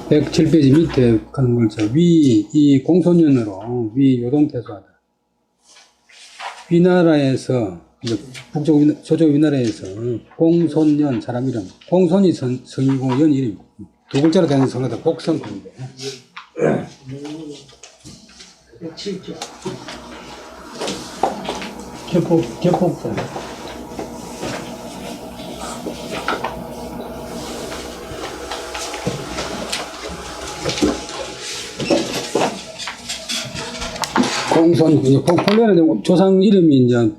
107페이지 밑에 하는 글자 이 공소년으로 위 요동태소하다. 위나라에서 북쪽 저쪽 위나라에서 공손년 사람 이름 공손이 성이고 연 이름 두 글자로 되는 성어다. 복성인데 107조 겹복자 공손, 본래는 조상 이름이 이제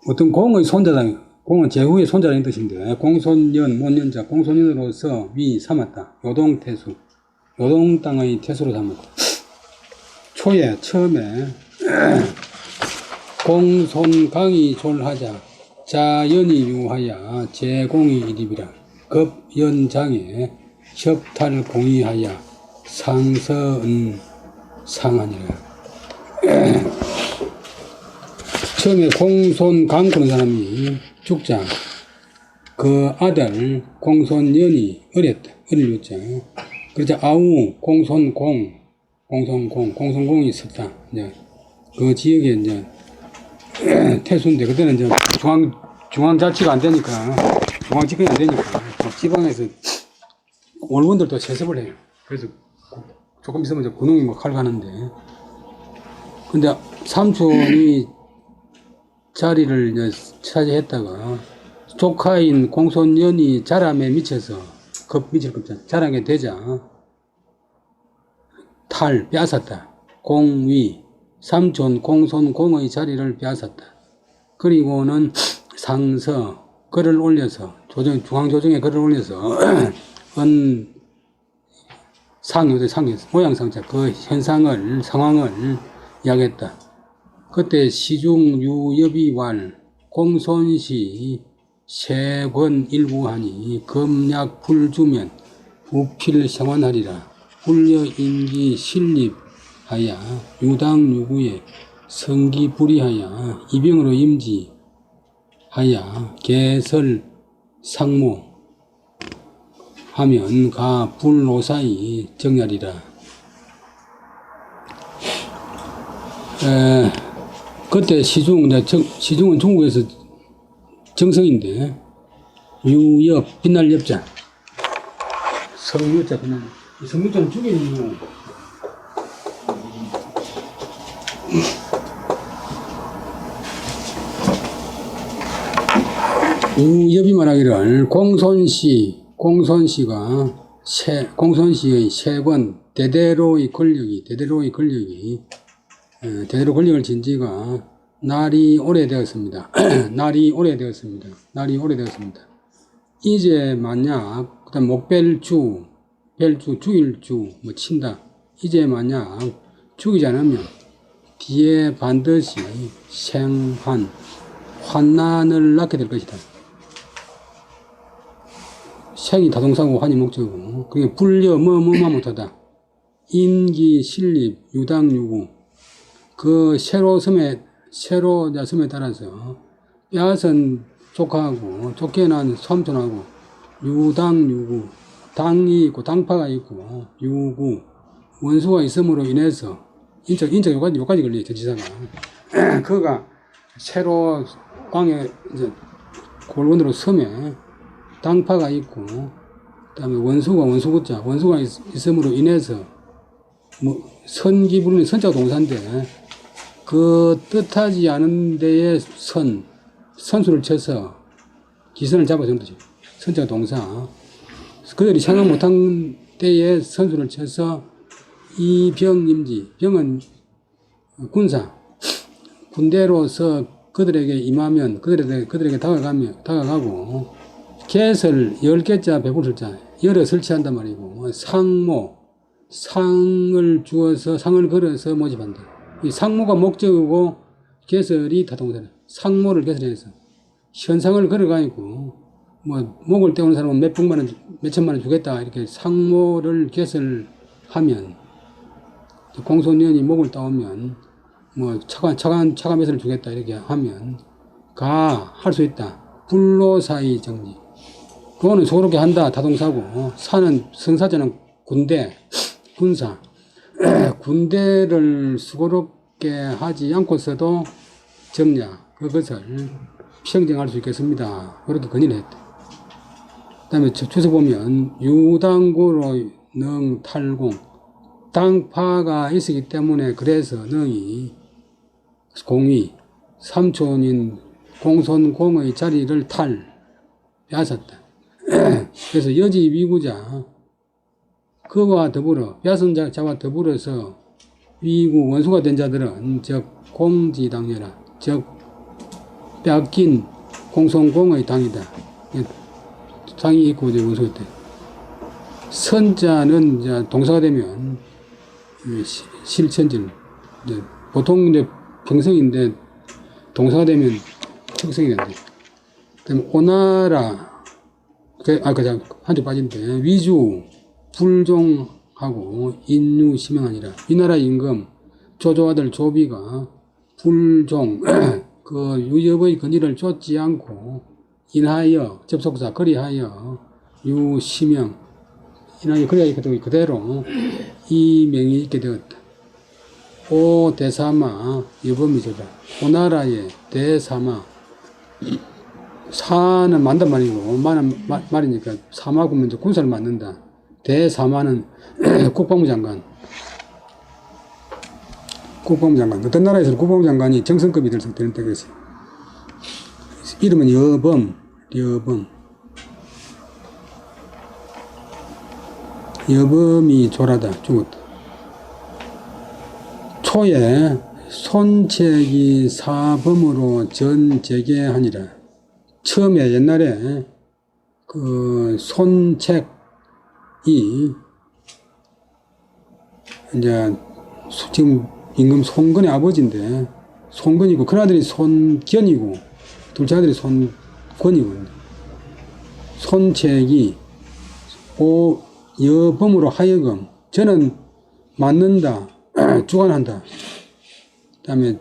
어떤 공의 손자다. 공은 제후의 손자라는 뜻인데, 공손년, 못년자, 공손년으로서 위 삼았다. 요동태수. 요동 땅의 태수로 삼았다. 초에, 처음에, 공손강이 졸하자. 자연이 유하야. 제공이 이립이라. 급연장에 협탈공의하야. 상서은 상하니라. 처음에 공손강 그런 사람이 죽자 그 아들 공손년이 어렸다. 어릴 유자. 그러자 아우 공손공이 있었다. 이제 그 지역에 이제 태수인데 그때는 이제 중앙자치가 안 되니까 중앙집권이 안 되니까 지방에서 원군들도 세습을 해요. 그래서 조금 있으면 이제 군웅이 뭐 칼 가는데. 근데 삼촌이 자리를 이제 차지했다가 조카인 공손년이 자람에 미쳐서 미칠 겁니다. 자랑에 되자 빼앗았다. 공위 삼촌 공손공의 자리를 빼앗았다. 그리고는 상서 글을 올려서 중앙조정에 글을 올려서 모양상자 그 현상을 상황을 이야기했다. 그때 시중 유여비왈 공손시 세권 일부하니 검약 불주면 부필생환하리라. 불여인기 신립하야 유당유구에 성기불이하야 이병으로 임지하야 개설 상모 하면 가 불노사이 정야리라. 그때 시중은 중국에서 정성인데, 유엽, 빛날 엽자. 성유자, 빛날. 이 성유자는 죽이는 이유. 유엽이 말하기를, 공손시의 세권, 대대로 권력을 진 지가 날이 오래되었습니다. 이제 만약, 그 다음 목벨주, 죽일주, 친다. 이제 만약 죽이지 않으면 뒤에 반드시 환난을 낳게 될 것이다. 생이 다동사고 환이 목적이고, 그게 불려, 못하다. 인기, 신립, 유당유구, 그 섬에 따라서 빼앗은 조카하고 쫓겨난 삼촌하고 유당유구 당이 있고 당파가 있고 유구 원수가 있음으로 인해서 인적 요까지 걸려요. 전지사가 그가 새로 광에 이제 골원으로 섬에 당파가 있고 그다음에 원수가 있음으로 인해서 선기부르는 선자 동사인데 그 뜻하지 않은 데에 선수를 쳐서 기선을 잡아준 거죠. 선자가 동사. 그들이 생각 못한 때에 선수를 쳐서 이병임지. 병은 군사. 군대로서 그들에게 임하면 그들에게 다가가고 개설 10개자 배부를 자 열어 설치한단 말이고 상을 주어서 상을 걸어서 모집한다. 이 상모가 목적이고 개설이 다동사다. 상모를 개설해서 현상을 걸어가지고 목을 떼우는 사람은 몇천만 원 주겠다 이렇게 상모를 개설하면 공소년이 목을 따오면 차관 매수를 주겠다 이렇게 하면 할 수 있다. 불로사의 정지. 그거는 소롭게 한다 다동사고 사는 성사자는 군대, 군사. 군대를 수고롭게 하지 않고서도 정략, 그것을 평정할 수 있겠습니다. 그렇게 건의를 했대. 그 다음에 저서 보면, 유당구로 능 탈공. 당파가 있었기 때문에 그래서 능이 공이 삼촌인 공손공의 자리를 뺏었다. 그래서 여지 위구자, 그와 더불어, 뺏은 자와 더불어서 위구 원수가 된 자들은 즉 공지당녀라, 즉 뺏긴 공손공의 당이다. 당이 있고 이제 원수가 돼. 선자는 이제 동사가 되면 실천질, 보통 이제 평성인데 동사가 되면 특성이 된대. 그다음에 오나라, 그냥 한쪽 빠진데, 위주 불종하고 인유 심형하니라. 위나라 임금 조조아들 조비가 불종 그 유엽의 건의를 쫓지 않고 인하여 접속사 그리하여 유심형 인하여 그리하여 그대로 이 명이 있게 되었다. 오 대사마 여범이죠다. 오나라의 대사마, 사는 만단 말이고 마는 말이니까 사마고 먼저 군사를 맡는다. 대사마는 국방부 장관. 어떤 나라에서는 국방부 장관이 정성급이 되는 때가 있어요. 이름은 여범. 여범이 졸하다, 죽었다. 초에 손책이 사범으로 전제계하니라. 처음에 옛날에 그 손책이 이제 지금 임금 손건의 아버지인데, 손건이고 큰 아들이 손견이고 둘째 아들이 손권이고, 손책이 여범으로 하여금 저는 맞는다, 주관한다. 그 다음에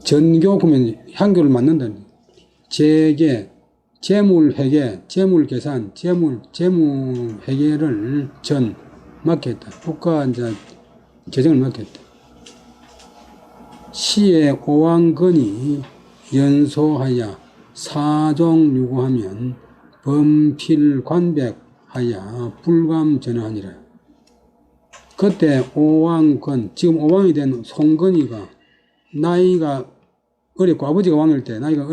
전교 그러면 향교를 맞는다. 재계, 재물회계, 재물계산, 재물회계를 맡겠다. 국가 이제 재정을 맡겠다. 시의 오왕건이 연소하여 사종 유고하면 범필관백하여 불감전하니라. 그때 오왕건, 지금 오왕이 된 송건이가 나이가 어렸고, 아버지가 왕일 때 나이가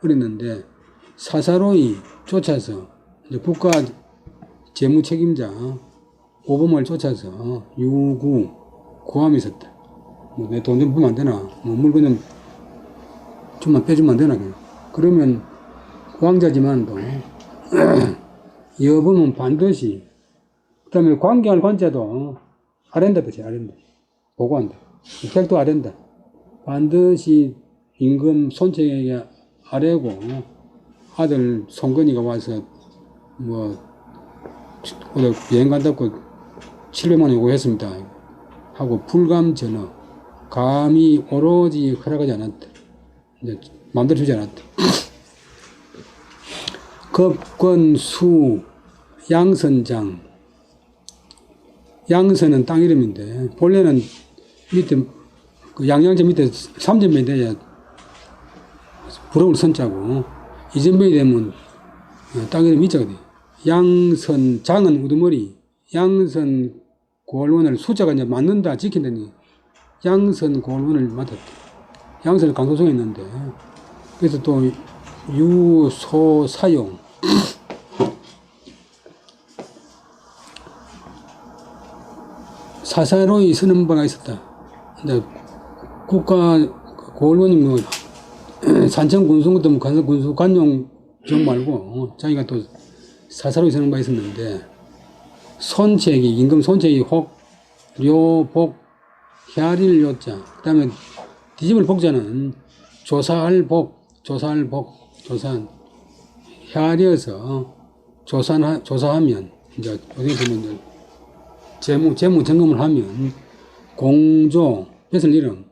어렸는데 사사로이 쫓아서 이제 국가 재무 책임자 오범을 쫓아서 유구 고함이 있었다. 뭐 내 돈 좀 보면 안 되나? 뭐 물건 좀만 빼주면 안 되나? 그러면 왕자지만도 여범은 반드시, 그 다음에 관계할 관자도 아랜다 뜻이 아랜다. 보고한다. 택도 아랜다. 반드시 임금 손책에게 아뢰고 아들 송건이가 와서 뭐 어디 여행 간다고 700만 원 요구했습니다 하고 불감전어, 감히 오로지 허락하지 않았다. 이제 마음대로 주지 않았다. 급권수 양선장, 양선은 땅 이름인데 본래는 밑에 그 양양제 밑에 3전면이 돼야 부러울 선자고, 2전면이 되면 땅 이름 이자가 돼. 양선, 장은 우두머리, 양선 고을원을 숫자가 이제 맞는다, 지킨다니 양선 고을원을 맡았다. 양선은 강소성이 있는데, 그래서 또 유소 사용, 사사로이 쓰는 바가 있었다. 이제 국가 고을원이 뭐 산청 군수 같은 군수 관용 정 말고 자기가 또 사사로이 쓰는 바가 있었는데, 손책이 임금 손책이 혹 료복 혈일 요자, 그 다음에 뒤집을 복자는 조사할 복, 조사한 혈이어서 조사하면 이제 어떻게 보면 재무 점검을 하면 공조, 뺏을 이름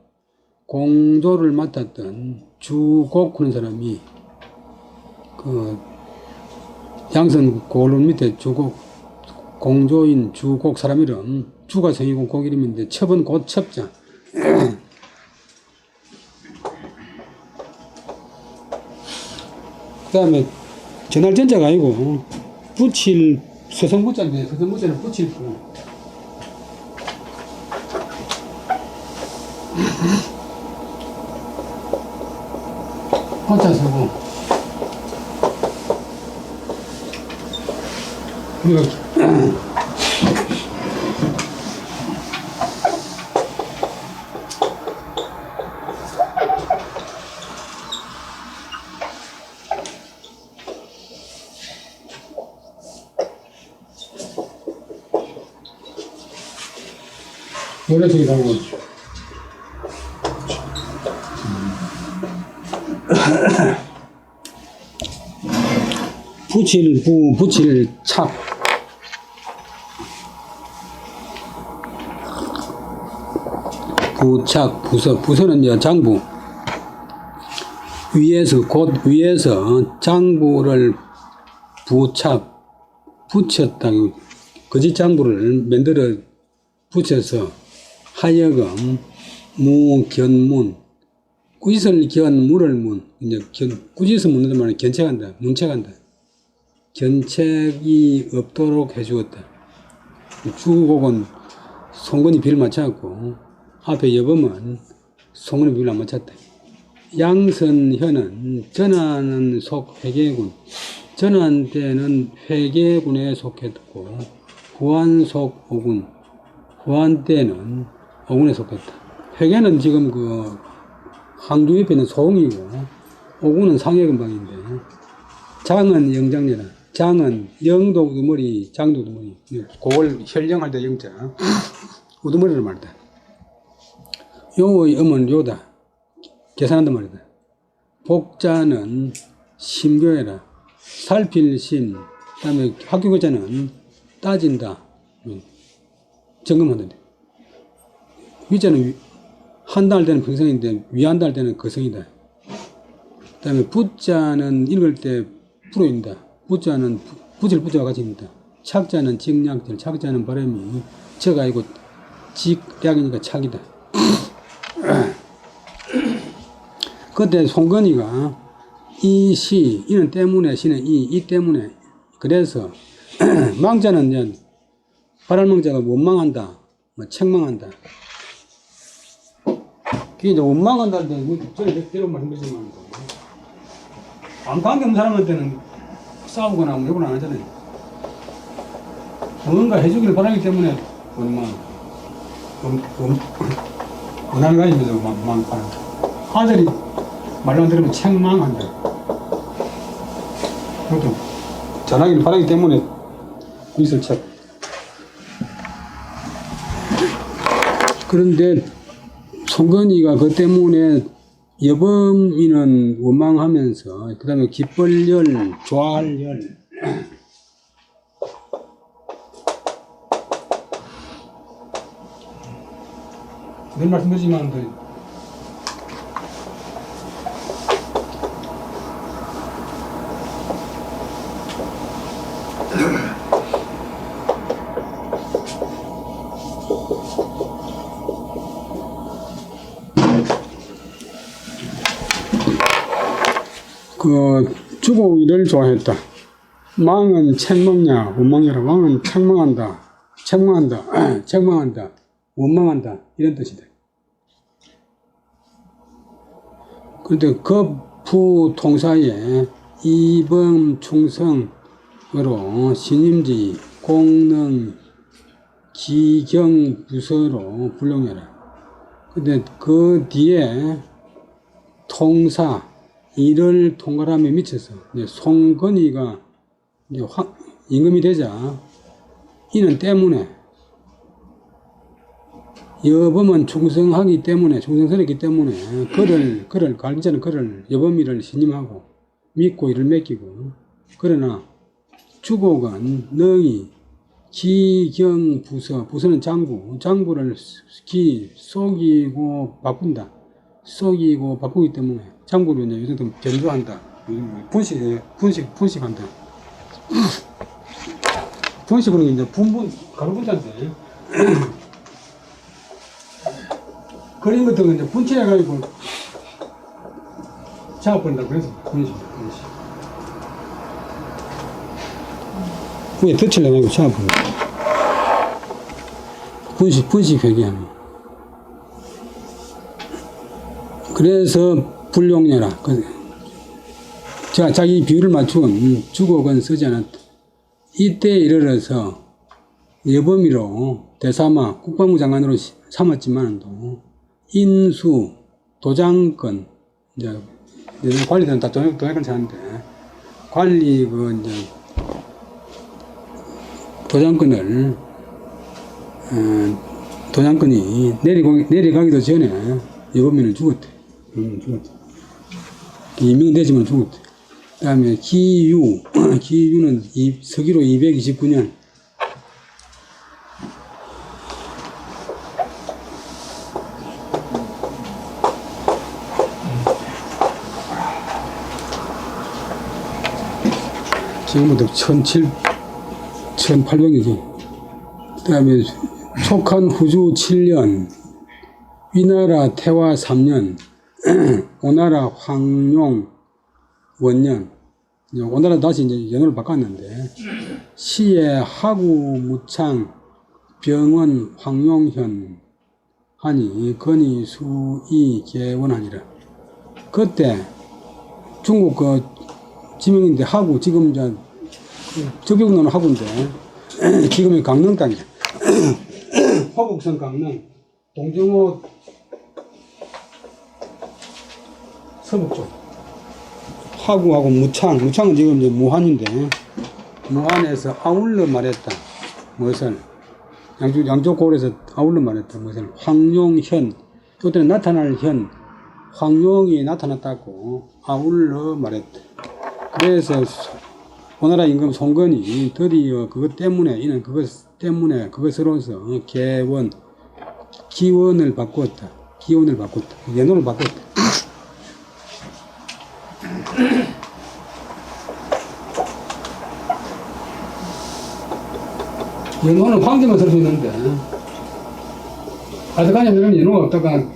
공조를 맡았던 주곡 하는 사람이 그 양선 고을원 밑에 주곡 공조인 주곡 사람 이름 주가 성이고 곡 이름인데 첩은 곧 첩자. 그 다음에 전할 전자가 아니고 붙일 서성부자인데 서성부자는 붙일 부. 혼자 서고 원래 저기 가고 붙일 부 붙일 착 부착 부서 부서는 이제 장부 위에서 곧 위에서 장부를 부착 붙였다 거짓 장부를 만들어 붙여서 하여금 무견문 꾸짓을 견 물을 문 이제 꾸짓을 묻는 말은 견책한다 문책한다 견책이 없도록 해주었다. 주곡은 송건이 비를 맞춰갖고 앞에 여범은 송건이 비를 안 맞췄다. 양선현은 전하는 속 회계군 전한 때는 회계군에 속했고 후한 속 오군 후한 때는 오군에 속했다. 회계는 지금 그 항주 옆에 있는 소홍이고 오군은 상해 근방인데 장은 영장례라. 장은 영도 우두머리, 장도 우두머리. 그걸 현령할 때 영자. 우두머리를 말이다. 요의 음은 요다. 계산한단 말이다. 복자는 심교해라. 살필 심. 그 다음에 학교교자는 따진다. 점검한다. 위자는 한다 할 때는 평성인데 위한다 할 때는 거성이다. 그 다음에 부자는 읽을 때 불어입니다. 부자는 부질 부자와 같이 입니다. 착자는 직약절, 착자는 바람이 저가 아니고 직약이니까 착이다. 그때 송건이가 이 시, 이는 때문에, 시는 이 때문에. 그래서 망자는 이제 발알망자가 원망한다, 뭐 책망한다. 그게 이제 원망한다는데 저는 대로 말씀드리지만 아무 관계 없는 사람한테는 싸우거나 욕을 안 하잖아요. 뭔가 해주기를 바라기 때문에 원하는 거 아니면서 망한다. 아들이 말로 안 들으면 책망한다. 그것도 전하기를 바라기 때문에 있을 책. 그런데 송건이가 그 때문에 여범이는 원망하면서 그 다음에 기쁠 열, 좋아할 열 늘 말씀드리지만 그 주곡이를 좋아했다. 망은 책망냐 원망이라. 망은 책망한다, 책망한다, 책망한다, 원망한다 이런 뜻이다. 그런데 급부 통사에 이범 충성으로 신임지 공능 기경 부서로 불용해라. 근데 그 뒤에 통사 이를 통괄함에 미쳐서 송건이가 임금이 되자 이는 때문에 여범은 충성하기 때문에 충성스럽기 때문에 그를 갈비자는 그를 여범이를 신임하고 믿고 이를 맡기고 그러나 주곡은 능히 기경부서 부서는 장부를 속이고 바꾼다. 속이고 바꾸기 때문에 장부를 이제 요즘 좀 변조한다. 분식한다. 분식 그런 게 이제 가루 분자인데. 그런 것도 이제 분칠해가지고 작업한다 그래서 분식. 위에 덧칠 해가지고 작업한다. 분식 회계하는. 그래서 불용녀라. 자기 비율을 맞춘 주곡은 쓰지 않았다. 이때 이르러서 여범위로 대사마 국방부 장관으로 삼았지만 또 인수 도장권 이제 관리들은 다 도장권 찾는데 관리 이제 도장권이 내려가기도 전에 여범인을 죽었대. 임명되지만 죽었대. 그 다음에 기유는 서기로 229년. 지금부터 1800이지. 그 다음에 촉한 후주 7년, 위나라 태화 3년, 오나라 황용 원년. 오나라 다시 이제 연호를 바꿨는데, 시에 하구 무창 병원 황용현 하니 건이 수이 개원하니라. 그때 중국 지명인데 하구 지금 저격로는 하구인데 지금이 강릉 땅이야. 화곡선 강릉 동정호 서북쪽 하구하고 무창은 지금 이제 무한인데 무한에서 아울러 말했다. 무엇을 양쪽 고을에서 아울러 말했다. 무엇을 황용현 그때는 나타날 현 황용이 나타났다고 아울러 말했다. 그래서 오나라 임금 송건이 드디어 그것 때문에 그것으로서 기원을 바꿨다. 연호를 바꿨다. 연호는 황제만 쓸 수 있는데 아드가냐면 연호가 없다가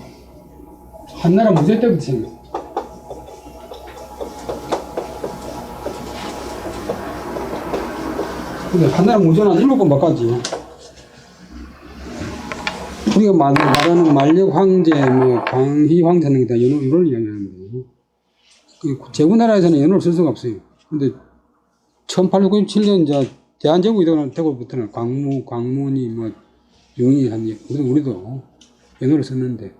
한나라 무제 때부터 생겼어. 근데 한나라 무제는 7번 바꿨지. 우리가 말하는 만력 황제, 광희 황제는 다 연호를 이야기하는데, 제국나라에서는 연호를 쓸 수가 없어요. 근데 1897년 이제 대한제국이 되고부터는 광문이 용이 우리도 연호를 썼는데,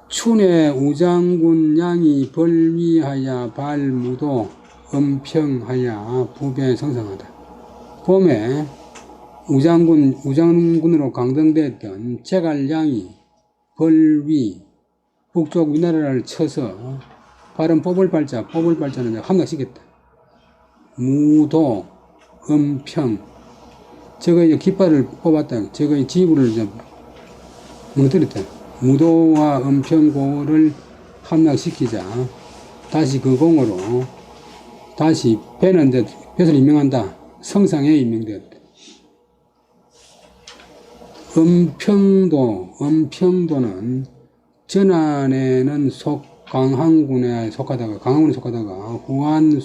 춘에 우장군 양이 벌미하야 발무도 은평하야 부배 성상하다. 봄에 우장군으로 강등됐던 제갈량이 벌위 북쪽 위나라를 쳐서 발은 뽑을 발자는 함락시켰다. 무도 은평 저거 깃발을 뽑았다. 저거 지부를 무너뜨렸다. 무도와 은평고를 함락시키자 다시 그 공으로 다시 벼슬 임명한다. 성상에 임명되었다. 은평도는 전안에는 강항군에 속하다가 후안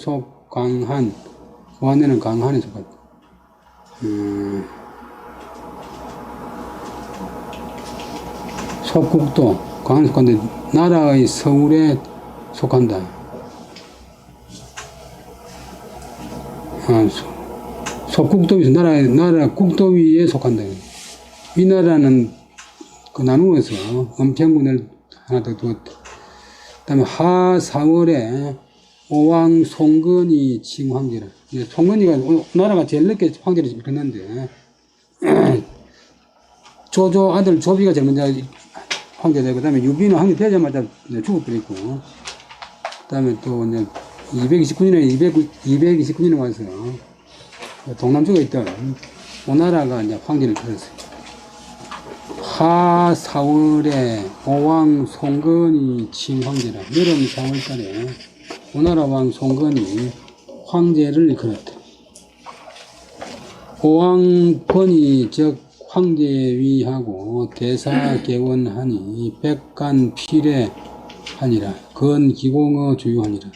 후안에는 강한에 속하다. 속국도 강한에 속한데 나라의 서울에 속한다. 속국도위에서 나라 국도위에 속한다. 이 나라는 나누어서 은평군을 하나 더 두었다. 그 다음에 하사월에 오왕 송건이 칭황제라. 송건이가 나라가 제일 늦게 황제를 일었는데 조조 아들 조비가 제일 먼저 황제되고, 그 다음에 유비는 황제 되자마자 죽어버렸고, 그 다음에 또 이제 229년에 와서 동남쪽에 있던 오나라가 이제 황제를 들었어요. 하사월에 오왕 송건이 칭황제라. 여름 4월달에 오나라 왕 송건이 황제를 이끌었다. 오왕권이 즉 황제위하고 대사개원하니 백간필해하니라. 건 기공어 주유하니라.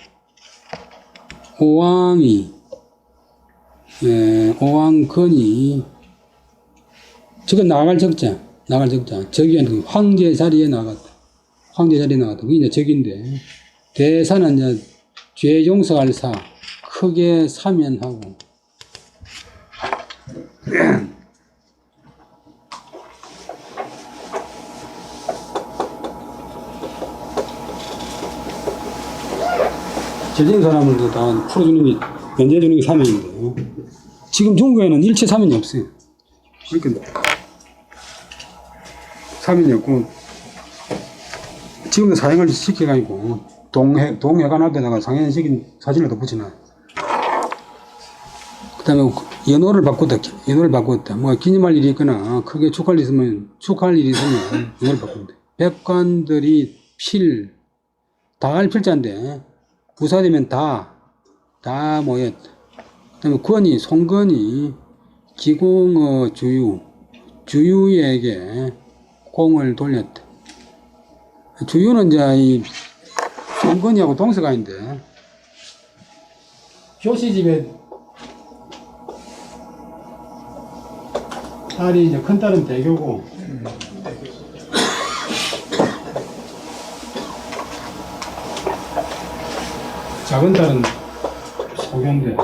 오왕건이 저건 나갈 적자. 적이 아니고 황제 자리에 나갔다. 그게 이제 적인데, 대사는 이제 죄 용서할 사, 크게 사면하고. 죄진 사람을 다 풀어주는 게, 면제해주는 게 사면인데요. 지금 중국에는 일체 사면이 없어요. 그러니까 사면이 없고, 지금도 사형을 시켜가지고, 동해관 앞에다가 상해시킨 사진을 더 붙여놔. 그 다음에 연호를 바꿨다. 뭐, 기념할 일이 있거나, 크게 축하할 일이 있으면 연호를 바꾼다. 백관들이 다할 필자인데, 부사되면 다 모였다. 그 다음에 송건이 기공어 주유에게 공을 돌렸다. 주유는 이제 이 송건이하고 동서가인데, 교시집에 딸이 이제 큰 딸은 대교고, 작은 딸은 소교인데,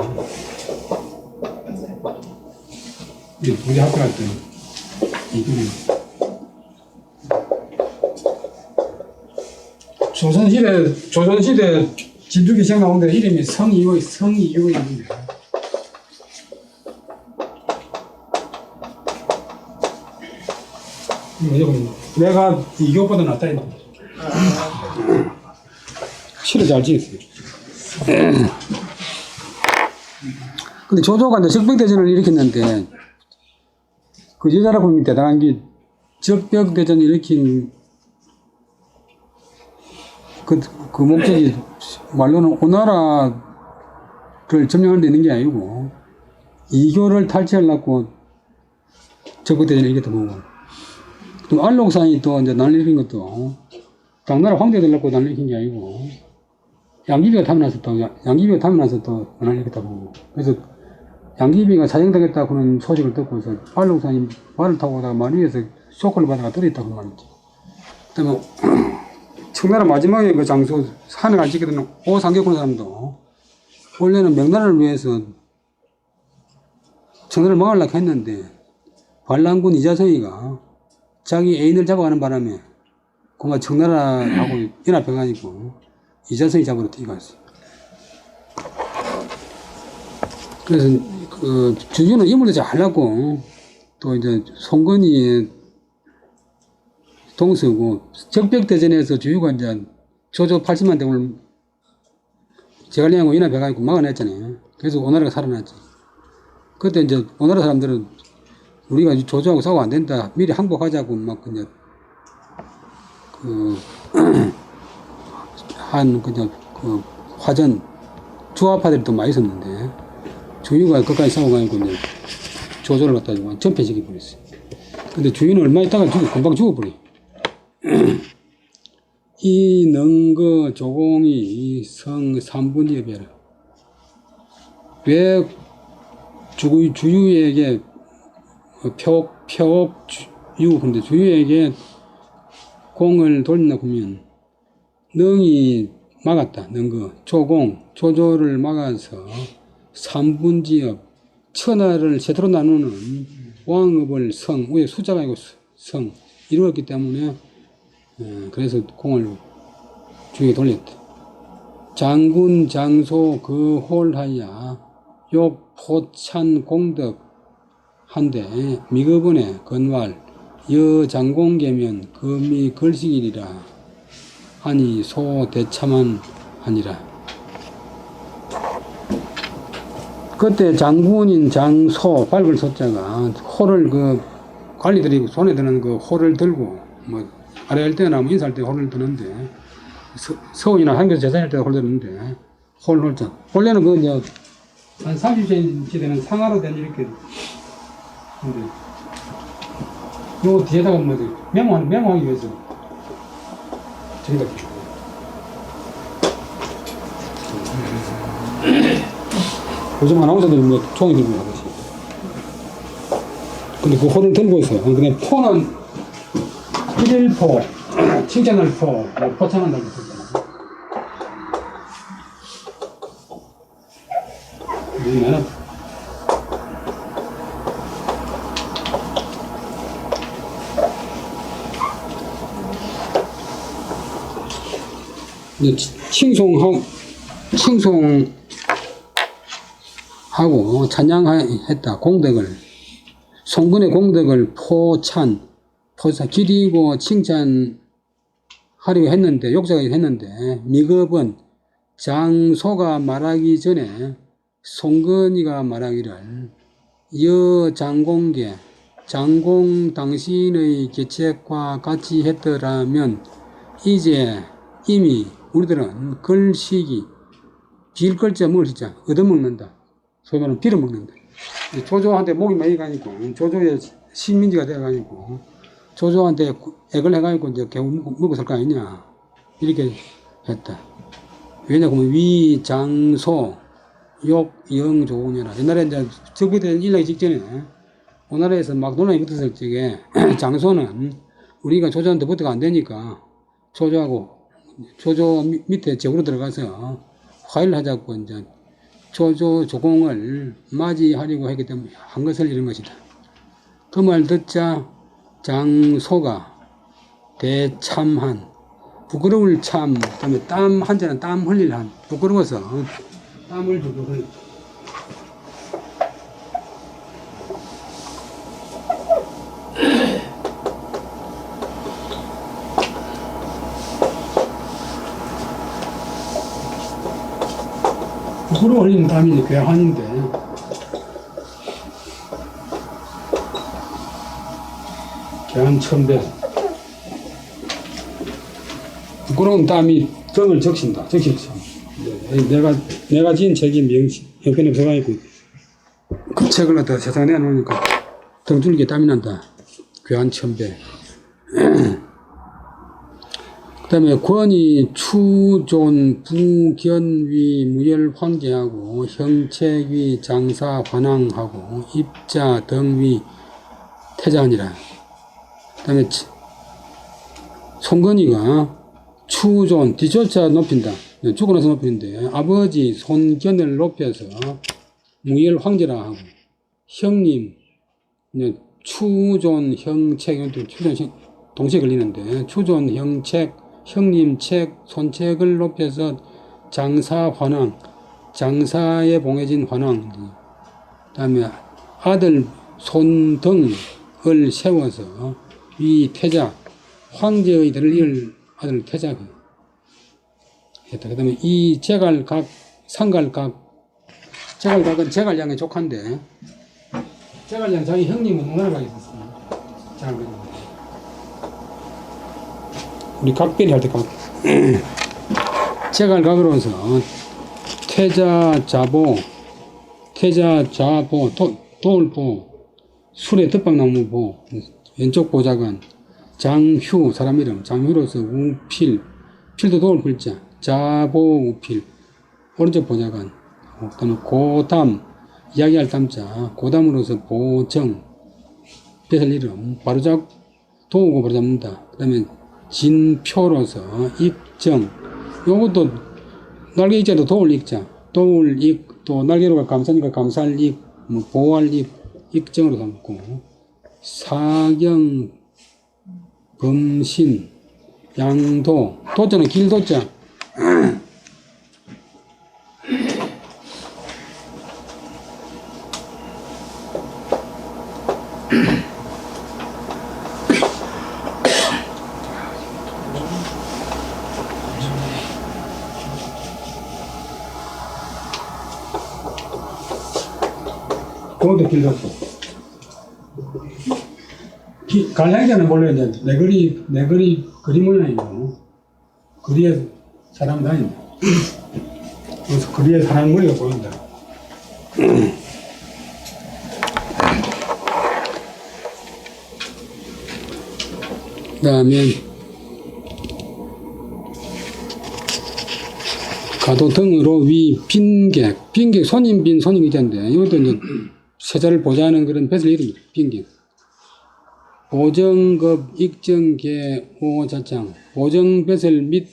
우리 학교 갈 때, 이분이 조선시대 진주기 시작 나오는데 이름이 성이유인데, 내가 이교보다 낫다 했는데, 시를 잘 지었어요. 근데 조조가 이제 적벽대전을 일으켰는데, 그 여자라 보면 대단한 게, 적벽대전을 일으킨 그 목적이 말로는 오나라를 점령하는 데 있는 게 아니고, 이교를 탈취하려고 적벽대전을 일으켰던 거고, 또 안록산이 또 이제 난리 일으킨 것도, 당나라 황제 되려고 난리 일으킨 게 아니고, 양귀비가 타면나서 또 난리 일으켰다고 보고, 그래서 양귀비가 사형당했다 그런 소식을 듣고서 안록산이 말을 타고 오다가 말 위에서 쇼크를 받아가 떨어졌다고 말이지. 그 다음에 청나라 마지막에 그 장소 산에 갈 지거든. 오상격군 사람도 원래는 명나라를 위해서 청나라를 막으려고 했는데, 반란군 이자성이가 자기 애인을 잡아가는 바람에 그만 청나라하고 연합해가지고 이자성이 잡으러 뛰어갔어요. 그래서 그 주주는 인물도 잘났고, 또 이제 송건이의 동서고, 적벽대전에서 주유가 이제 조조 80만 대군을 제갈량하고 연합해가지고 막아냈잖아요. 그래서 오나라가 살아났지. 그때 이제 오나라 사람들은 우리가 조조하고 싸우고 안 된다, 미리 항복하자고 막 그냥 그냥 화전 주화파들이 또 많이 있었는데, 주유가 끝까지 싸워가지고 이제 조조를 갖다 주고 전패시켜 버렸어요. 근데 주유는 얼마 있다가 금방 죽어버려. 이 능거 조공이 성 3분의 배라. 왜 주유에게 근데 주유에게 공을 돌리나 보면, 능이 막았다. 능거 조조를 막아서 3분지업 천하를 세트로 나누는 왕업을 위에 숫자가 아니고 성 이루었기 때문에, 그래서 공을 주위에 돌렸다. 장군 장소 그 홀하야 욕 포찬 공덕 한데 미급원의 건왈 여 장공계면 금이 걸식이리라 하니 소 대참한 하니라. 그때 장군인 장소 밟을 소자가 호를 관리들이 손에 드는 호를 들고, 뭐 아래할 때나 뭐 인사할 때 호를 드는데, 서원이나 한교에서 제사할 때 호를 드는데, 홀자. 원래는 이제 한 30cm 되는 상하로 된 이렇게 근데 요 뒤에다가 뭐 메모하기 위해서 저기다 끼고. 요즘 아나운서들이 뭐 종이 들고 하듯이. 근데 그 호를 들고 있어요. 근데 포는 일일포, 칭찬할 포, 뭐 포찬한다고 했잖아요. 나는 칭송하고 찬양했다. 공덕을 송근의 공덕을 포사 기리고 칭찬하려고 했는데 욕자가 했는데 미급은 장소가 말하기 전에 송근이가 말하기를 여장공계 장공 당신의 계책과 같이 했더라면 이제 이미 우리들은 글씨기 빌글자 먹을 진짜 얻어먹는다. 소위 말하면 빌어먹는다. 조조한테 목이 많이 가니까 조조의 식민지가 돼가지고 조조한테 액을 해가지고 이제 겨우 먹고 살 거 아니냐 이렇게 했다. 왜냐하면 위장소 욕영 좋으냐라. 옛날에 이제 적부대 일하기 직전에 우리나라에서 막 논란이 붙었을 적에 장소는 우리가 조조한테 붙어가 안 되니까 조조 밑에 적으로 들어가서 화해를 하자고 이제 조조 조공을 맞이하려고 했기 때문에 한 것을 이룬 것이다. 그 말 듣자 장소가 대참한 부끄러울 참, 그다음에 땀 한자는 땀 흘릴 한 부끄러워서 땀을 주고 흘려. 부끄러워 흘리는 땀이 괴한인데 괴한 천배 부끄러운 땀이 정을 적신다. 내가 지은 책이 형편이 없어가지고 그 책을 갖다 세상에 내놓으니까 등줄기에 땀이 난다. 괴한 천배. 그 다음에 권위 추존 부견위 무열환계하고 형책위 장사 관왕하고 입자 등위 태자하니라. 그 다음에 송건이가 추존 뒤쫓아 높인다. 죽고 나서 높이는데 아버지 손견을 높여서 무열 황제라 하고 형님 추존 형책 추존 동시에 걸리는데 추존 형책 형님 책 손책을 높여서 장사 환왕 장사에 봉해진 환왕 그 다음에 아들 손등을 세워서 위 태자 황제의 들을 이을 아들 태자가 했다. 그 다음에 이 제갈각 상갈각 제갈각은 제갈량의 조카인데 제갈량 자기 형님은 오나라가 있었습니다. 잘 보이는 우리 각별이 할 때 각 제갈각으로서 태자 자보 돌보 술의 덮밥나무보 왼쪽 보좌관 장휴 사람 이름 장휴로서 우필 필도 도울 글자 자보 우필 오른쪽 보좌관 그다음에 고담 이야기할 담자 고담으로서 보정 뺏을 이름 바로잡 도우고 바로잡는다. 그 다음에 진표로서 익정 요것도 날개 익자도 도울 익자 도울 익 또 날개로가 감사니까 감사할 익 뭐 보호할 익 익정으로 삼고 사경 범신 양도 도자는 길도자 그것도 길도자 갈량자는 원래 이제 내거리 그리 모양이고 거리에 사람 다닌다. 그래서 거리에 사람 머리가 보인다. 다음에 가도 등으로 위 빈객 손님 빈 손님이 있는데 이것도 이제 세자를 보좌하는 그런 뱃을 이름입니다. 빈객. 보정급 익정계 오자창 보정 뱃을 및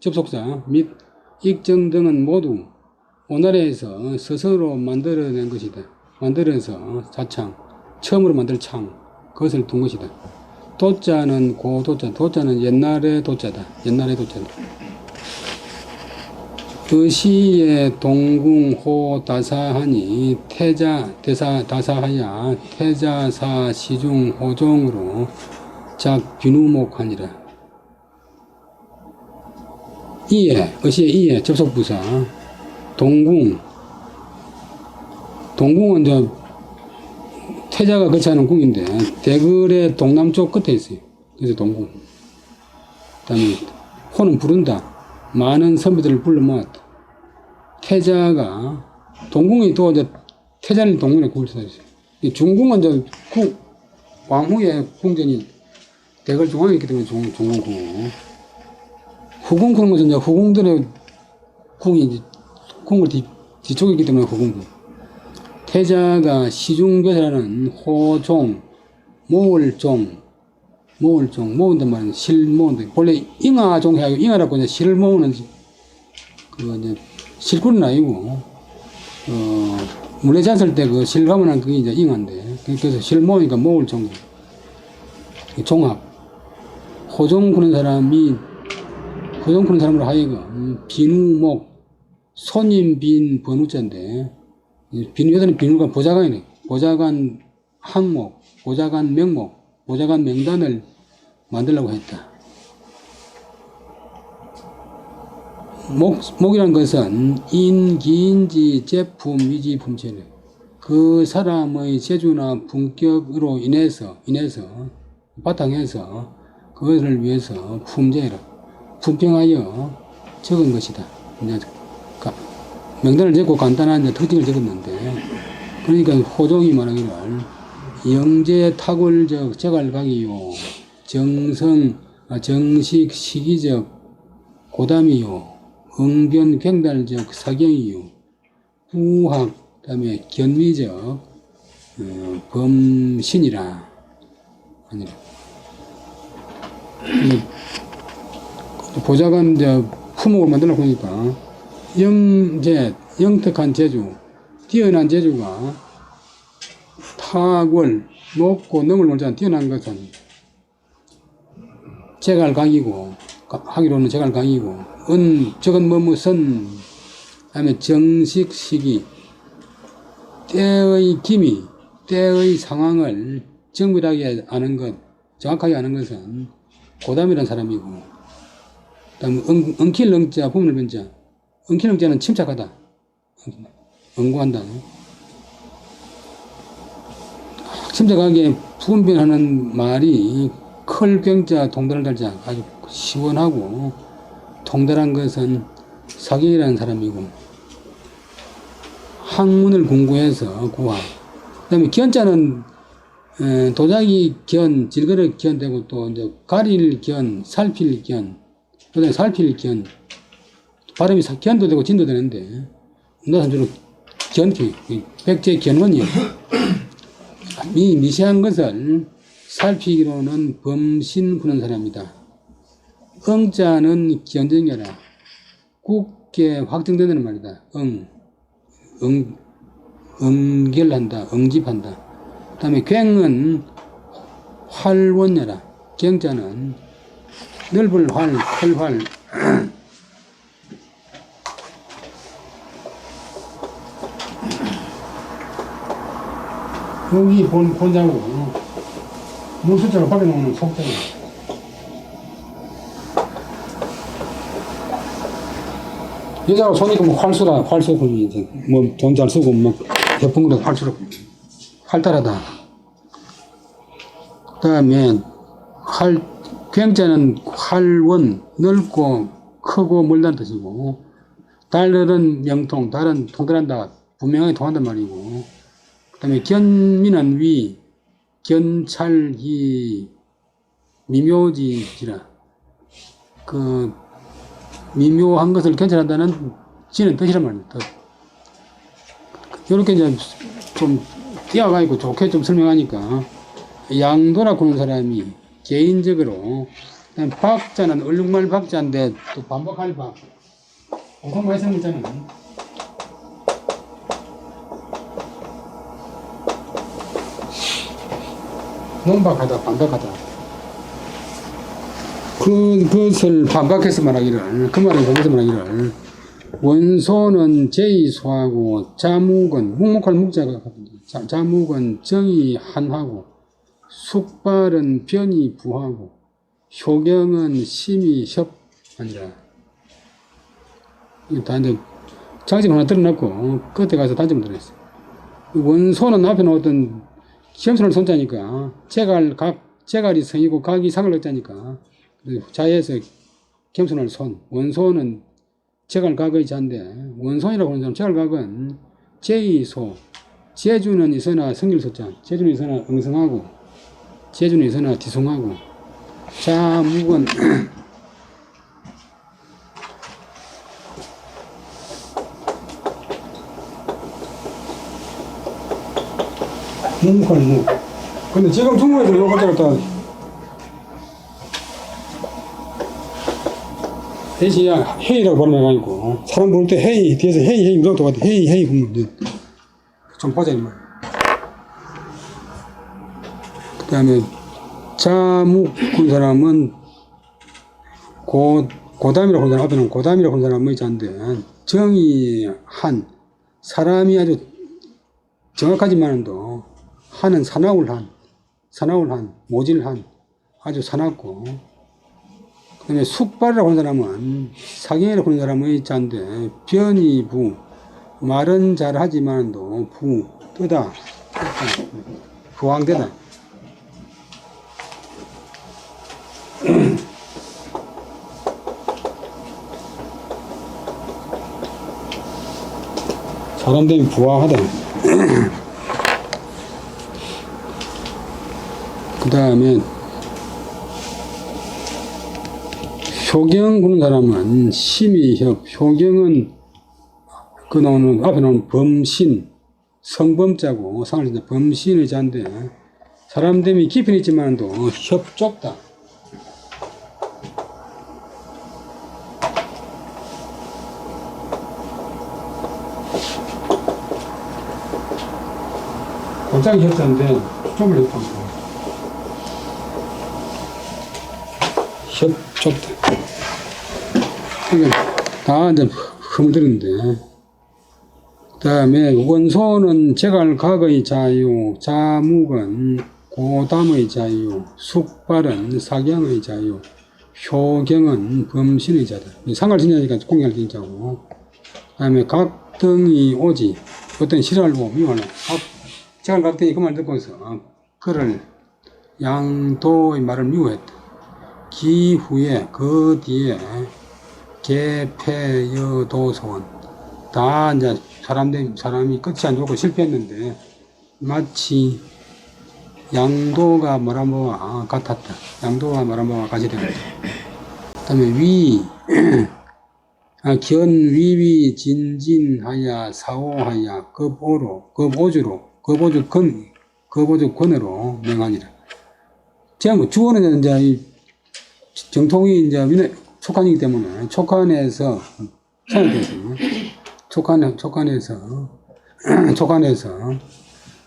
접속사 및 익정 등은 모두 오나라에서 스스로 만들어낸 것이다. 만들어서 자창 처음으로 만들 창 그것을 둔 것이다. 도자는 고도자 도자는 옛날의 도자다. 옛날의 도자다. 의시의 동궁호 다사하니 다사하야 태자사 시중 호종으로 작 비누목하니라. 의시의 이에 접속부사 동궁은 이제 태자가 거처하는 궁인데 대글의 동남쪽 끝에 있어요. 그래서 동궁. 그다음에 호는 부른다. 많은 선비들을 불러 모았다. 태자가 동궁이 또 이제 태자는 동궁에 궁을 써 있어요. 중궁은 이제 왕후의 궁전이 대걸 중앙에 있기 때문에 중궁궁. 후궁궁은 것은 이제 후궁들의 궁이 이제 궁을 뒤쪽에 있기 때문에 후궁궁. 태자가 시중교사라는 호종, 모은단 말이야. 실 모은다. 원래 잉아종 해가지고 잉아라고 이제 실 모으는 그 이제 실꾼은 아니고 물레 잤을 때 그 실 가면은 그게 이제 잉아인데 그래서 실 모으니까 모을 종 종합. 호종 구는 사람으로 하여금 비누목 손님 빈 번우자인데 여자는 비누가 보좌관이네. 보좌관 항목, 보좌관 명목, 보좌관 명단을 만들려고 했다. 목이라는 것은 인기인지 제품, 위지, 품체래. 그 사람의 재주나 품격으로 인해서 바탕에서 그것을 위해서 품제라. 품평하여 적은 것이다. 명단을 적고 간단한 특징을 적었는데, 그러니까 호종이 말하기를 영재 탁월적 제갈각이요 정식 시기적 고담이요 응변 갱달적 사경이요 후학 그다음에 견미적 범신이라 아니라 보좌관 품목을 만들어 보니까 영특한 재주, 뛰어난 재주가 탁월, 높고 능을 놀자는 뛰어난 것은 제갈각이고, 하기로는 제갈각이고, 적은 뭐뭐선, 다음에 정식 시기, 때의 기미, 때의 상황을 정밀하게 아는 것, 정확하게 아는 것은 고담이라는 사람이고, 그 다음에 엉킬렁자, 부문을변자, 엉킬렁자는 침착하다, 응고한다. 침착하게 분별하는 말이 클경자 동달을 달자 아주 시원하고 동달한 것은 사경이라는 사람이고 학문을 공부해서 구하. 그 다음에 견자는 도자기 견, 질그릇 견 되고 또 이제 가릴 견, 살필 견, 그 다음에 살필 견. 발음이 견도 되고 진도 되는데 나는 주로 견피, 백제 견원이요. 미세한 것을 살피기로는 범신 부는 사람이다. 응자는 견정이라 굳게 확정된다는 말이다. 응결한다, 응집한다. 그 다음에 괭은 활원여라. 경자는 넓을 활, 클 활. 여기 본자고 물숫자로 박여놓는 속자예요. 여자가 손이 뭐 활쏘고 이제 뭐 돈 잘 쓰고 뭐 예쁜 거라도 활쏘고 활달하다. 그다음에 굉자는 활원 넓고 크고 멀다는 뜻이고 달은 명통 달은 통달한다 분명하게 통한단 말이고. 그 다음에 견민한 위, 견찰기, 미묘지라 그 미묘한 것을 괜찮다는 지는 뜻이란 말이에요. 뜻. 이렇게 이제 좀 띄어가지고 좋게 좀 설명하니까 양도라 그런 사람이 개인적으로 그냥 박자는 얼룩말 박자인데 또 반박할 박 공통 말씀 있잖아요. 논박하다 반박하다 그것을 반박해서 말하기를 그 말을 반박해서 말하기를 원소는 제의소하고 자묵은 묵묵할 묵자가 자묵은 정이 한하고 숙발은 변이 부하고 효경은 심이 협하니라. 이거 다 이제 장점 하나 들어놨고 끝에 가서 단점 들어있어요. 원소는 앞에 나왔던 시험선을 손자니까 제갈이 성이고 각이 상을 얻자니까 자에서 겸손할 손 원소는 제갈각의 자인데 원손이라고 하는 사람 제갈각은 제의소 제주는 있으나 성질소자 제주는 있으나 응성하고 제주는 있으나 뒤숭하고 자묵은 묵묵한 묵 근데 지금 중국에서 요걸 갖다 대시야 헤이라고 발음해가지고 사람 부를 때 헤이 뒤에서 헤이 이런 것도 같아 헤이 부르면 좀 보자 이 말. 그 다음에 자묵 군 사람은 고담이라고 하는 사람 앞에는 고담이라고 하는 사람의 자인데 정이 한 사람이 아주 정확하지만도 한은 사나울 한 모질한 아주 사납고 그 다음에 숙발이라고 하는 사람은 사경이라고 하는 사람의 자인데 변이 부 말은 잘하지만도 부 뜨다 부황되다 사람 되면 부화하다 그 다음에 효경 부는 사람은 심의협 효경은 그 나오는 앞에 나오는 범신 성범자고 상을 진짜 범신의 자인데 사람 됨이 깊이는 있지만도 협 좁다 골짜기 협자인데 좁을 협자고 협 좁다 그러니까 다 이제 흐물들었는데 그 다음에 원소는 제갈각의 자유 자묵은 고담의 자유 숙발은 사경의 자유 효경은 범신의 자다 상갈신자니까 공경할 진짜고 그 다음에 각등이 오지 어떤 실화고 미워하나 제갈각등이 그 말 듣고서 그를 양도의 말을 미워했다 기후에 그 뒤에 개패여도소원 다 이제 사람이 끝이 안 좋고 실패했는데 마치 양도가 말한 바와 같았다. 양도가 말한 바와 같이 되었다. 그 다음에 견위위 진진하야 사오하야 급오주 근으로 명하니라. 제가 뭐 주어는 이제 정통이 이제 촉한이기 때문에 촉한에서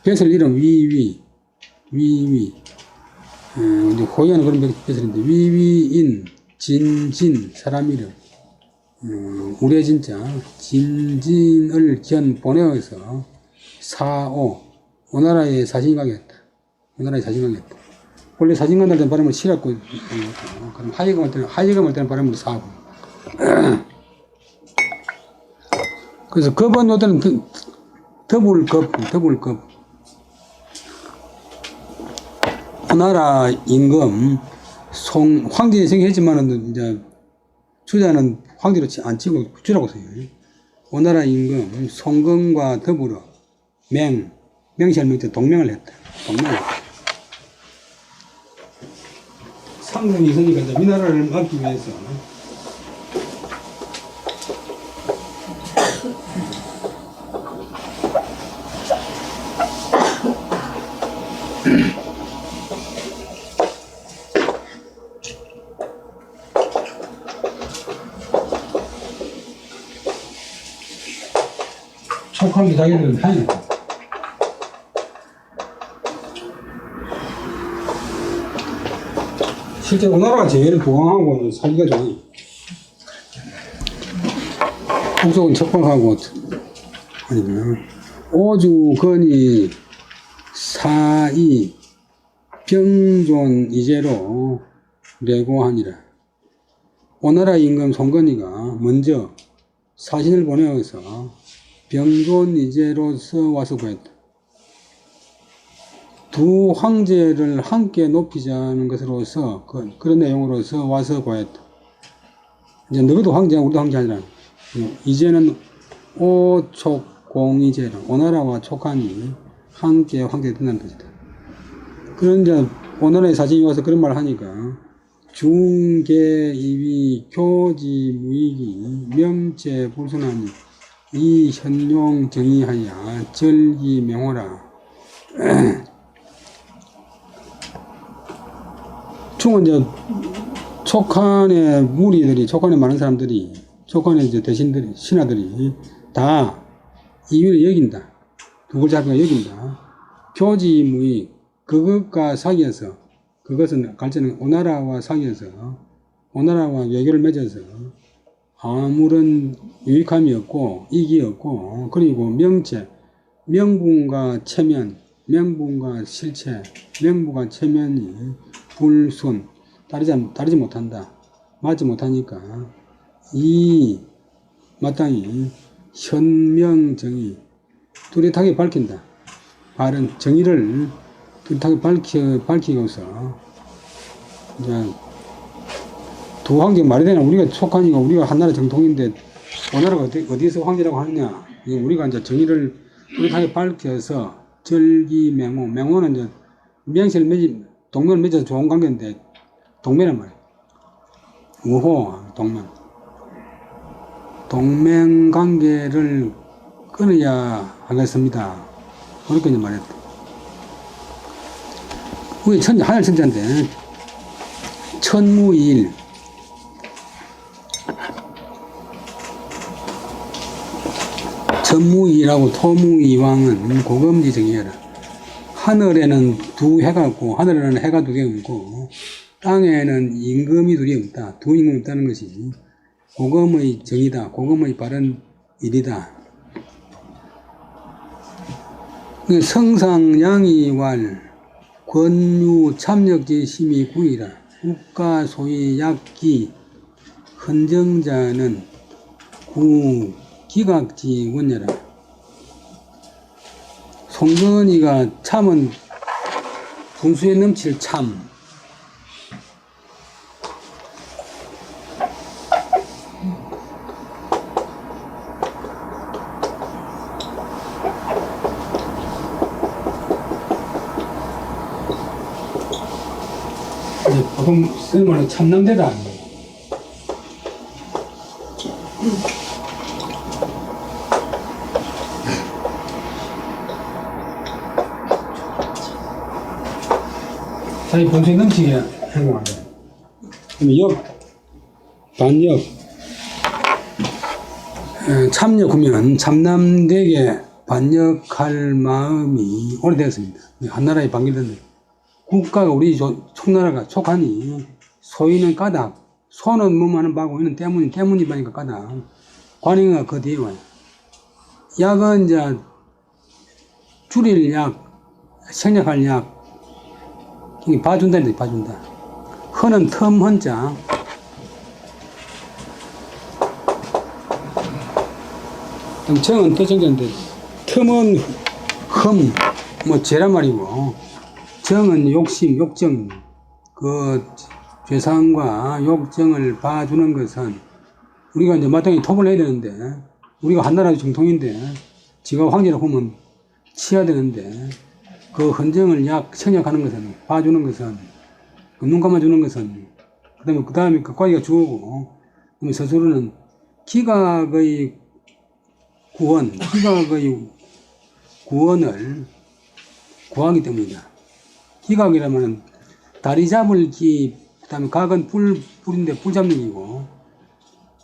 뱃을 이름 위위 이제 호의하는 그런 뱃을인데 위위인 진진 사람 이름 우레진자 진진을 견 보내어서 사오 오나라에 사진가게 했다. 원래 사진관 할 때는 발음을 실었고, 그럼 하이금 할 때는 발음을 사고. 그래서 급은 노때는 더블급. 오나라 임금, 황제에 생겼지만은, 이제, 주자는 황제로 안 치고 주라고 써요. 오나라 임금, 송건과 더불어, 명시할 명때 동맹을 했다. 상승이 있으니까 이제 위나라를 막기 위해서 촉한 게 자기들은 하니까. 실제 오나라가 제일 보강하고 살기가 좋아요. 북쪽은 척박하고 아니면 오주 건이 사이 병존 이제로 례고하니라. 오나라 임금 송건이가 먼저 사신을 보내어서 병존 이제로서 와서 구했다. 두 황제를 함께 높이자는 것으로서 그런 내용으로서 와서 구했다. 이제 너희도 황제야 우리도 황제 아니라 이제는 오촉공이제로 오나라와 촉한이 함께 황제 된다는 뜻이다. 그런 이제 오나라의 사진이 와서 그런 말을 하니까 중계이위 교지무익이 명체 불순하니 이 현용 정의하야 절기명호라. 충은 이제 촉한의 무리들이, 촉한의 많은 사람들이, 촉한의 이제 대신들이, 신하들이 다 이위를 여긴다. 두 글자 합해가 여긴다. 교지무익, 그것과 사귀어서, 그것은 갈제는 오나라와 사귀어서, 오나라와 외교를 맺어서 아무런 유익함이 없고 이익이 없고, 그리고 명체, 명분과 체면, 명분과 실체, 명분과 체면이 불순, 따르지 못한다. 맞지 못하니까 이 마땅히 현명정의 뚜렷하게 밝힌다. 바른 정의를 뚜렷하게 밝히고서 이제 두 황제 말이 되나. 우리가 촉하니까 우리가 한나라 정통인데 오나라가 어디서 황제라고 하느냐. 우리가 이제 정의를 뚜렷하게 밝혀서 절기맹호, 맹호는 이제 명세를 동맹을 맺어서 좋은 관계인데 동맹이란 말이야. 우호, 동맹 관계를 끊어야 하겠습니다. 그렇게 이제 말했다. 우리 하늘 천자인데 천무일, 천무이라고 토무이왕은 고금지 정의하라. 하늘에는 두 해가 없고, 하늘에는 해가 두 개가 없고, 땅에는 임금이 둘이 없다. 두 임금이 없다는 것이 고금의 정의다. 고금의 바른 일이다. 성상양이왈 권유 참력지 심의 구이라. 국가 소위 약기 헌정자는 구 기각지 원녀라. 송건이가 참은 분수에 넘칠 참. 보통 쓰는 말로 참남대다. 자기 본성이 넘치게 행동한다. 그럼 반역, 참역하면 참남되게 반역할 마음이 오래되었습니다. 한나라에 반길던데. 국가가 우리 총나라가 촉하니 소위는 까닭, 소는 뭐하는 바고 이는 때문이 바니까 까닭. 관행가 그 뒤에 와요. 약은 이제 줄일 약, 생략할 약, 이게 봐준다, 봐준다. 허는 텀 헌자. 정은 터정자인데, 텀은 흠, 죄란 말이고, 정은 욕심, 욕정, 죄상과 욕정을 봐주는 것은 우리가 이제 마땅히 톱을 해야 되는데, 우리가 한나라 정통인데, 지가 황제라고 하면 치야 되는데, 그 헌정을 생략하는 것은, 봐주는 것은 눈 감아주는 것은, 그 다음에 끝과기가 주어고, 그러면 서술어는 기각의 구원을 구하기 때문이다. 기각이라면 다리 잡을 기, 그 다음에 각은 불인데 불 잡는 기고,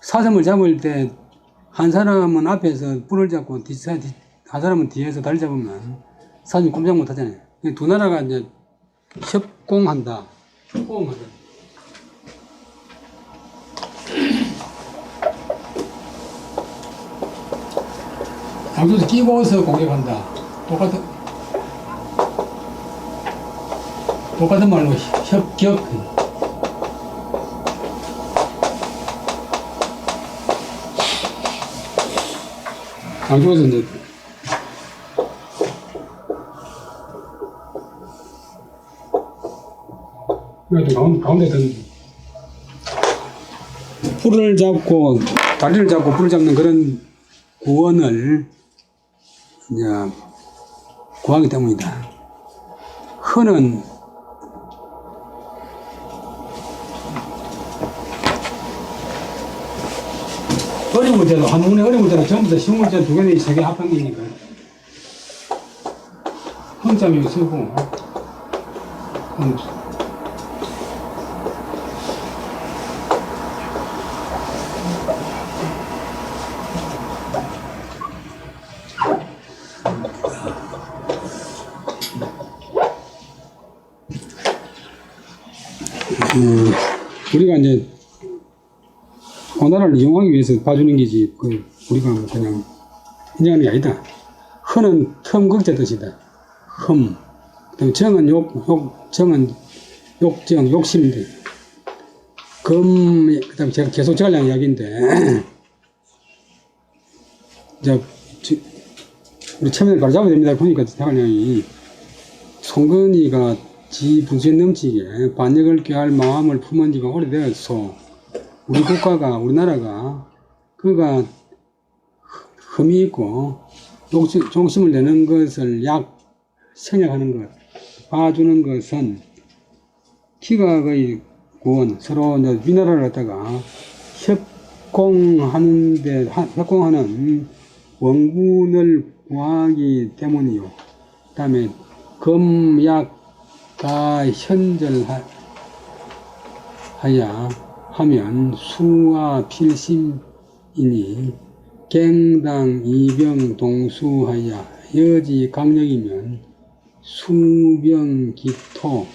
사슴을 잡을 때 한 사람은 앞에서 불을 잡고 한 사람은 뒤에서 다리 잡으면 사슴이 꼼짝 못 하잖아요. 두 나라가 이제 협공한다. 양쪽에서 끼고서 공격한다. 똑같은 말로 협격. 양쪽에서 이제 가운데 든 불을 잡고 다리를 잡고 불을 잡는 그런 구원을 이제 구하기 때문이다. 흔은 어려운 문제도 한문의 어려운 문제는 전부 다 쉬운 문제 두 개는 세 개 합한 거니까 흔자명이 쓰고 우리가 이제 언어를 이용하기 위해서 봐주는 게지, 우리가 뭐 그냥 인정하는 게 아니다. 흔은 흠극제 뜻이다. 흠. 그다음에 정은 정은 욕정, 욕심인데. 그다음에 제가 계속 제가 이야기인데, 우리 체면을 바로 잡아야 됩니다. 보니까 대관령이 송근이가 지 분수에 넘치게 반역을 꾀할 마음을 품은 지가 오래되어서 우리 국가가, 우리나라가 그가 흠이 있고 욕심을 내는 것을 생략하는 것, 봐주는 것은 기각의 구원, 서로 이제 위나라를 갖다가 협공하는 원군을 구하기 때문이요. 그 다음에 금약가 현절하야 하면 수와 필심이니 갱당 이병 동수하야 여지 강력이면 수병기토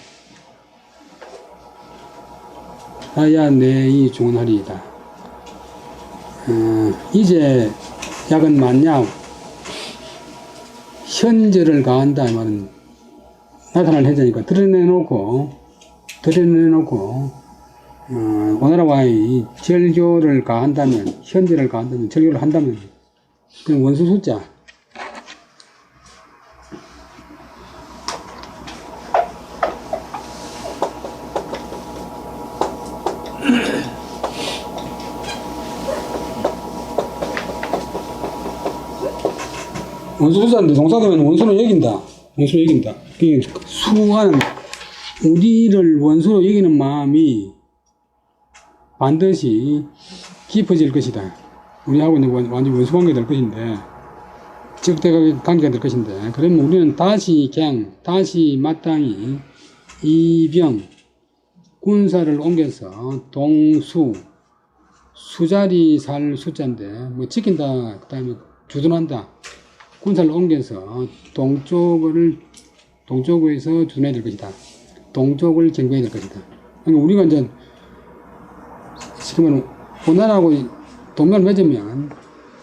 하야 내이 존하리이다. 이제 약은 만약 현절을 가한다 이 말은 나타날 해자니까 드러내놓고 오나라와의 절교를 가한다면, 현절을 가한다면, 절교를 한다면, 그냥 원수 숫자. 원수 숫자인데 동사되면 원수로 여긴다. 수하는 우리를 원수로 여기는 마음이 반드시 깊어질 것이다. 우리하고 이제 완전 원수 관계가 될 것인데, 적대 관계가 될 것인데, 그러면 우리는 다시 마땅히 이병, 군사를 옮겨서 수자리 살 숫자인데, 뭐 지킨다, 그 다음에 주둔한다. 군사를 옮겨서 동쪽에서 주둔해야 될 것이다. 동쪽을 경고해야 될 것이다. 그러니까 우리가 이제 그러면 오나라하고 동맹을 맺으면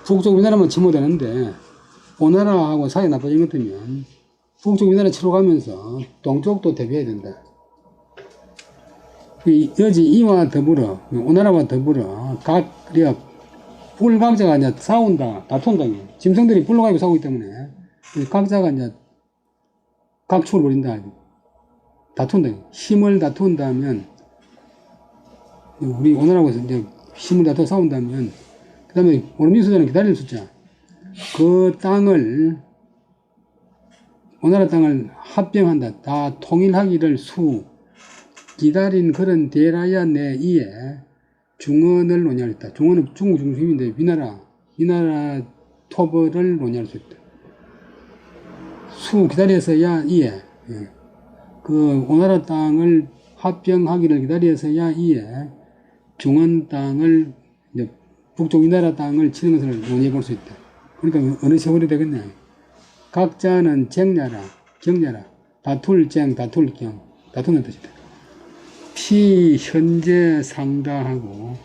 북쪽 우리나라만 침몰되는데 오나라하고 사이 나빠진 것 같으면 북쪽 우리나라 치러 가면서 동쪽도 대비해야 된다. 여지 이와 더불어 오나라와 더불어 각력 불각자가 이제 다툰다. 짐승들이 불로 가지고 싸우기 때문에 각자가 이제 각축을 벌인다. 다툰다. 힘을 다툰다면 우리 오늘하고 이제 힘을 다투어 싸운다면, 그 다음에 오른쪽 숫자는 기다릴 숫자. 그 땅을, 오나라 땅을 합병한다. 다 통일하기를 기다린 그런 대라야 내 이에 중언을 논의하였다. 중언은 중국 중심인데 위나라 토벌을 논의할 수 있다. 수 기다려서야 이에 그 오나라 땅을 합병하기를 기다려서야 이에 중원 땅을 이제 북쪽 위나라 땅을 치는 것을 논의해 볼 수 있다. 그러니까 어느 세월이 되겠네. 각자는 쟁냐라 다툴 다툴 다투는 뜻이다. 피 현재 상다하고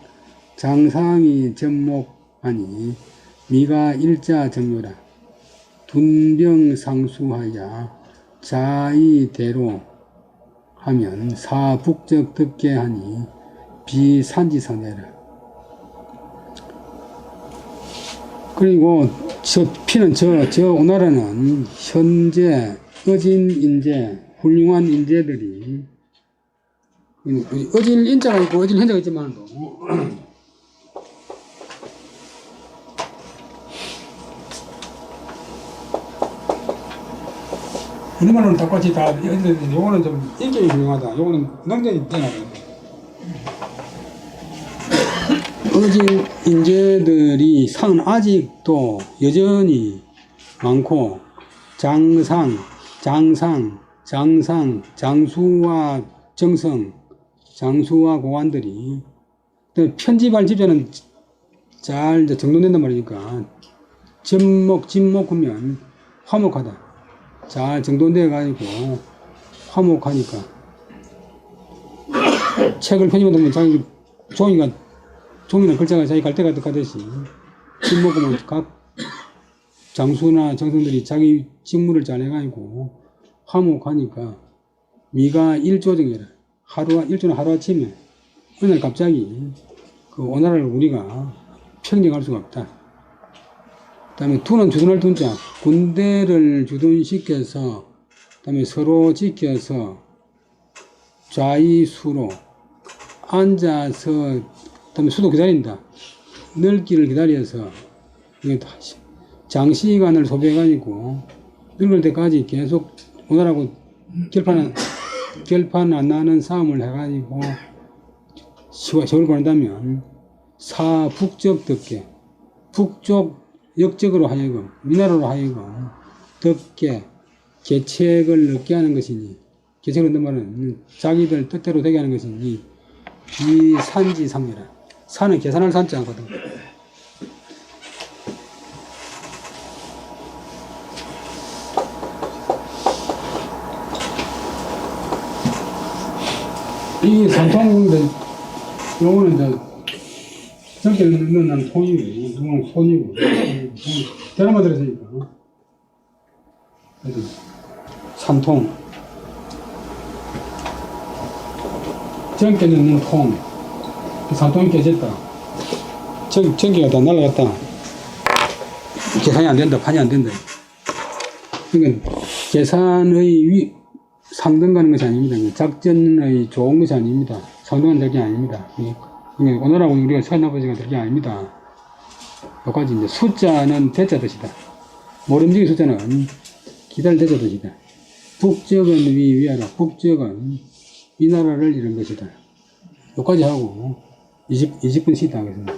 장상이 접목하니 미가 일자 정료라 둔병 상수하야 자의대로 하면 사북적 듣게 하니 비산지선해라. 그리고 저 피는 저 오나라는 현재 어진 인재 훌륭한 인재들이 어질 인자가 있고 어질 현자가 있지만 우리말로는 똑같이 다 요거는 좀 인격이 훌륭하다. 요거는 능력이 뛰어나다. 어진 인재들이 산 아직도 여전히 많고 장수와 정성 장수와 고관들이 편집할 집자는 잘 정돈된단 말이니까 진목하면 화목하다. 잘 정돈되어 가지고 화목하니까 책을 편집하다 보면 자기 종이나 글자가 자기 갈대가 득하듯이 진목하면 각 장수나 정성들이 자기 직무를 잘 해가지고 화목하니까 미가 일조정이라 일조는 하루아침에 어느 날 갑자기 그 오나라를 우리가 평정할 수가 없다. 그 다음에 두는 주둔할 둔자 군대를 주둔시켜서 그 다음에 서로 지켜서 좌이수로 앉아서 그 다음에 수도 기다린다. 늙기를 기다려서 장시간을 소비해가지고 늙을 때까지 계속 오나라하고 결판 안 나는 싸움을 해가지고 세월 보낸다면 사북적 덕계 북쪽 역적으로 하여금 위나라로 하여금 덕계 계책을 얻게 하는 것이니 계책을 얻는 말은 자기들 뜻대로 되게 하는 것이니 비산지상이라 산은 계산할 산지 않거든. 이 산통인데 요거는 이제 저렇게 넣는 통이고 요거는 손이고 대나무 들어있으니까 산통 전기 넣는 통 산통이 깨졌다. 전기가 다 날아갔다. 계산이 안 된다. 판이 안 된다. 그러니까 계산의 상등 가는 것이 아닙니다. 작전의 좋은 것이 아닙니다. 상등은 될 게 아닙니다. 오늘하고 우리가 천아버지가 될 게 아닙니다. 여기까지 이제 숫자는 대자 뜻이다. 모름지기 숫자는 기다릴 대자 뜻이다. 북적은 위아라. 북적은 위나라를 이룬 것이다. 여기까지 하고 20분 쉬다 하겠습니다.